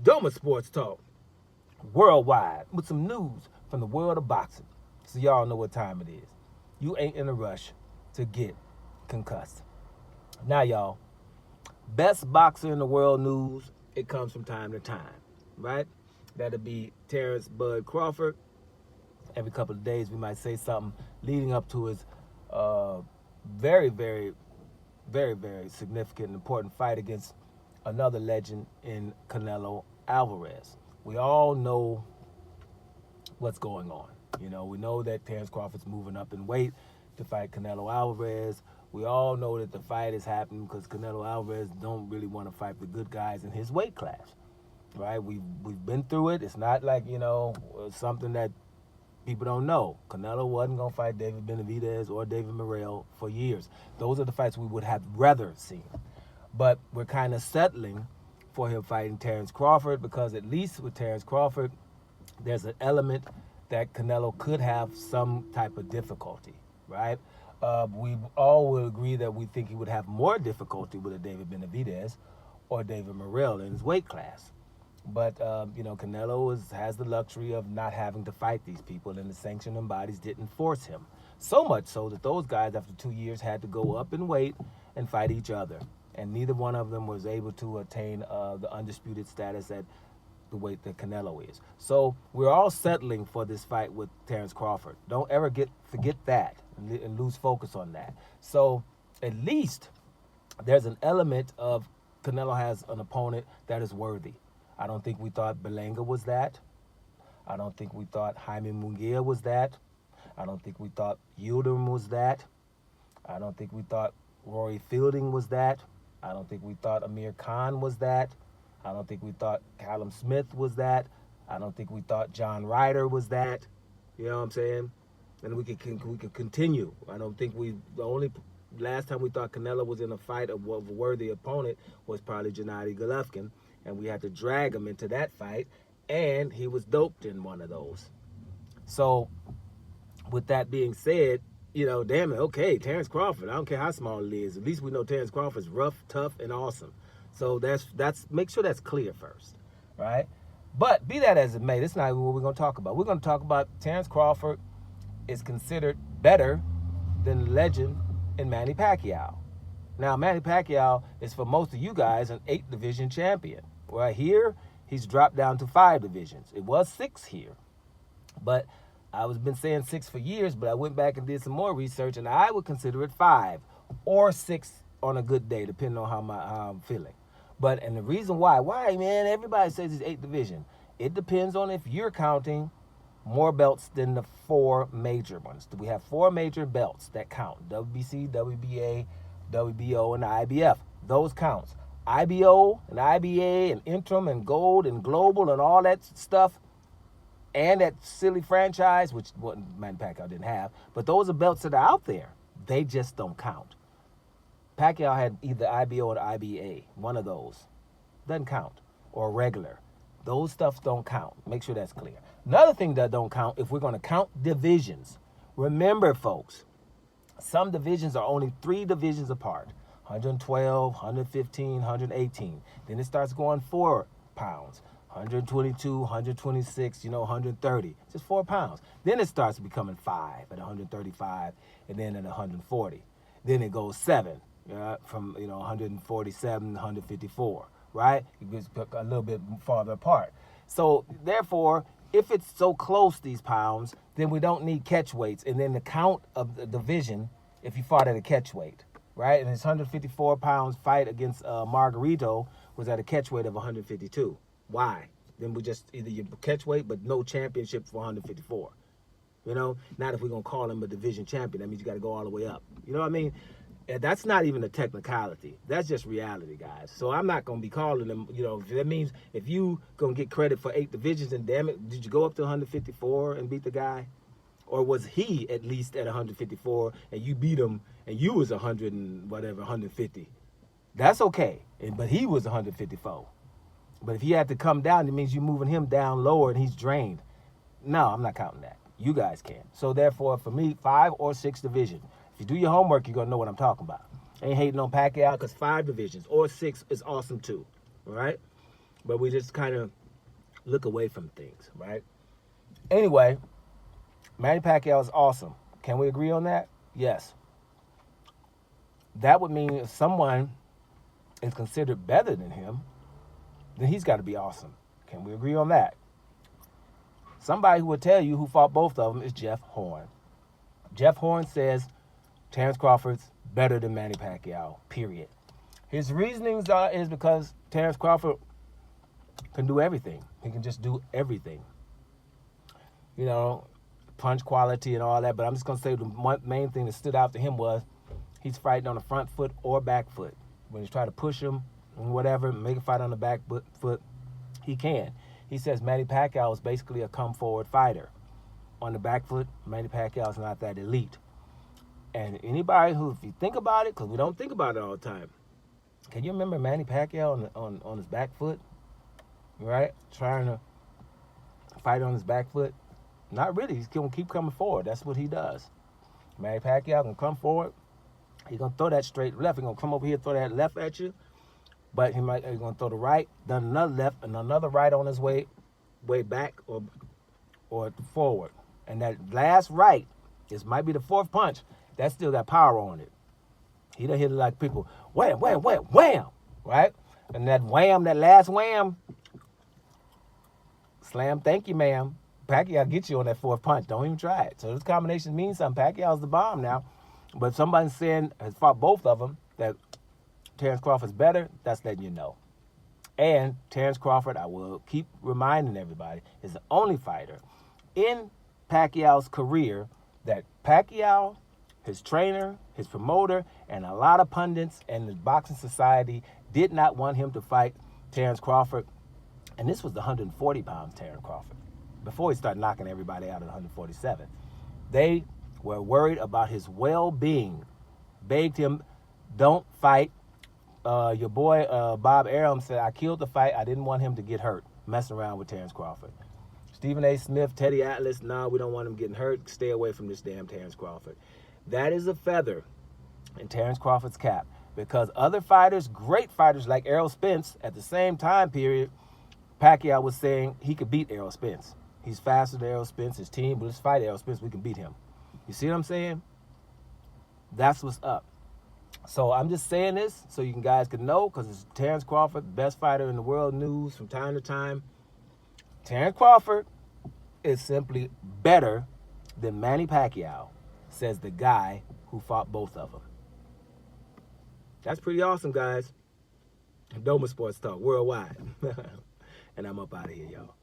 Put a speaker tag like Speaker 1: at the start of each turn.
Speaker 1: Doma Sports Talk, worldwide, with some news from the world of boxing. So y'all know what time it is. You ain't in a rush to get concussed. Now, y'all, best boxer in the world news, it comes from time to time, right? That'll be Terence Bud Crawford. Every couple of days, we might say something leading up to his very, very, very, very significant and important fight against another legend in Canelo Alvarez. We all know what's going on. You know, we know that Terence Crawford's moving up in weight to fight Canelo Alvarez. We all know that the fight is happening because Canelo Alvarez don't really want to fight the good guys in his weight class, right? We've been through it. It's not like, you know, something that people don't know. Canelo wasn't going to fight David Benavidez or David Morrell for years. Those are the fights we would have rather seen. But we're kind of settling for him fighting Terence Crawford because at least with Terence Crawford, there's an element that Canelo could have some type of difficulty, right? We all will agree that we think he would have more difficulty with a David Benavidez or David Morrell in his weight class. But, you know, Canelo has the luxury of not having to fight these people, and the sanctioning bodies didn't force him. So much so that those guys, after 2 years, had to go up in weight and fight each other. And neither one of them was able to attain the undisputed status at the weight that Canelo is. So we're all settling for this fight with Terence Crawford. Don't ever forget that and lose focus on that. So at least there's an element of Canelo has an opponent that is worthy. I don't think we thought Berlanga was that. I don't think we thought Jaime Munguia was that. I don't think we thought Yildirim was that. I don't think we thought Rory Fielding was that. I don't think we thought Amir Khan was that. I don't think we thought Callum Smith was that. I don't think we thought John Ryder was that. You know what I'm saying? And we could continue. I don't think the only last time we thought Canelo was in a fight of a worthy opponent was probably Gennady Golovkin, and we had to drag him into that fight, and he was doped in one of those. So with that being said, you know, damn it, okay, Terence Crawford, I don't care how small it is. At least we know Terence Crawford's rough, tough, and awesome. So that's make sure that's clear first, right? But be that as it may, that's not even what we're going to talk about. We're going to talk about Terence Crawford is considered better than the legend in Manny Pacquiao. Now, Manny Pacquiao is, for most of you guys, an 8-division champion. Right here, he's dropped down to 5 divisions. It was 6 here. But I was been saying 6 for years, but I went back and did some more research, and I would consider it 5 or 6 on a good day, depending on how I'm feeling. And the reason why, man, everybody says it's 8 division. It depends on if you're counting more belts than the 4 major ones. We have 4 major belts that count: WBC, WBA, WBO, and the IBF. Those counts. IBO and IBA and interim and gold and global and all that stuff, and that silly franchise, which Manny Pacquiao didn't have, but those are belts that are out there. They just don't count. Pacquiao had either IBO or IBA, one of those. Doesn't count. Or regular. Those stuff don't count. Make sure that's clear. Another thing that don't count, if we're going to count divisions, remember, folks, some divisions are only 3 divisions apart. 112, 115, 118. Then it starts going 4 pounds. 122, 126, 130. Just 4 pounds. Then it starts becoming 5 at 135, and then at 140. Then it goes 7, from 147, 154, right? It gets a little bit farther apart. So therefore, if it's so close, these pounds, then we don't need catch weights. And then the count of the division, if you fought at a catch weight, right? And his 154 pounds fight against Margarito was at a catch weight of 152. Why? Then we just either you catch weight, but no championship for 154. Not if we're going to call him a division champion. That means you got to go all the way up. You know what I mean? And that's not even a technicality. That's just reality, guys. So I'm not going to be calling him, that means if you going to get credit for 8 divisions, and damn it, did you go up to 154 and beat the guy? Or was he at least at 154 and you beat him and you was 150? That's okay. But he was 154. But if he had to come down, it means you're moving him down lower and he's drained. No, I'm not counting that. You guys can. So therefore, for me, 5 or 6 division. If you do your homework, you're going to know what I'm talking about. Ain't hating on Pacquiao because 5 divisions or 6 is awesome too. All right? but we just kind of look away from things, right? Anyway, Manny Pacquiao is awesome. Can we agree on that? Yes. That would mean if someone is considered better than him, then he's got to be awesome. Can we agree on that? Somebody who will tell you who fought both of them is Jeff Horn. Jeff Horn says Terence Crawford's better than Manny Pacquiao, period. His reasonings is because Terence Crawford can do everything. He can just do everything. You know, punch quality and all that, but I'm just going to say the one main thing that stood out to him was he's fighting on the front foot or back foot. When you try to push him and whatever, make a fight on the back foot, he can. He says Manny Pacquiao is basically a come-forward fighter. On the back foot, Manny Pacquiao is not that elite. And anybody who, if you think about it, because we don't think about it all the time, can you remember Manny Pacquiao on his back foot? Right? Trying to fight on his back foot? Not really. He's going to keep coming forward. That's what he does. Manny Pacquiao can come forward. He's going to throw that straight left. He's going to come over here, throw that left at you. But he's going to throw the right, then another left, and another right on his way back or forward. And that last right, this might be the fourth punch, that still got power on it. He done hit it like people, wham, wham, wham, wham, right? And that wham, that last wham, slam, thank you, ma'am. Pacquiao get you on that fourth punch. Don't even try it. So this combination means something. Pacquiao's the bomb now. But if somebody's saying, has fought both of them, that Terence Crawford's better, that's letting you know. And Terence Crawford, I will keep reminding everybody, is the only fighter in Pacquiao's career that Pacquiao, his trainer, his promoter, and a lot of pundits and the boxing society did not want him to fight Terence Crawford. And this was the 140 pounds Terence Crawford, before he started knocking everybody out at 147. They were worried about his well-being, begged him, don't fight. Your boy Bob Arum said, I killed the fight. I didn't want him to get hurt messing around with Terence Crawford. Stephen A. Smith, Teddy Atlas, no, we don't want him getting hurt. Stay away from this damn Terence Crawford. That is a feather in Terence Crawford's cap, because other fighters, great fighters like Errol Spence, at the same time period, Pacquiao was saying he could beat Errol Spence. He's faster than Errol Spence, his team, but let's fight Errol Spence, we can beat him. You see what I'm saying? That's what's up. So I'm just saying this so you guys can know, because it's Terence Crawford, best fighter in the world news from time to time. Terence Crawford is simply better than Manny Pacquiao, says the guy who fought both of them. That's pretty awesome, guys. Doma Sports Talk Worldwide. And I'm up out of here, y'all.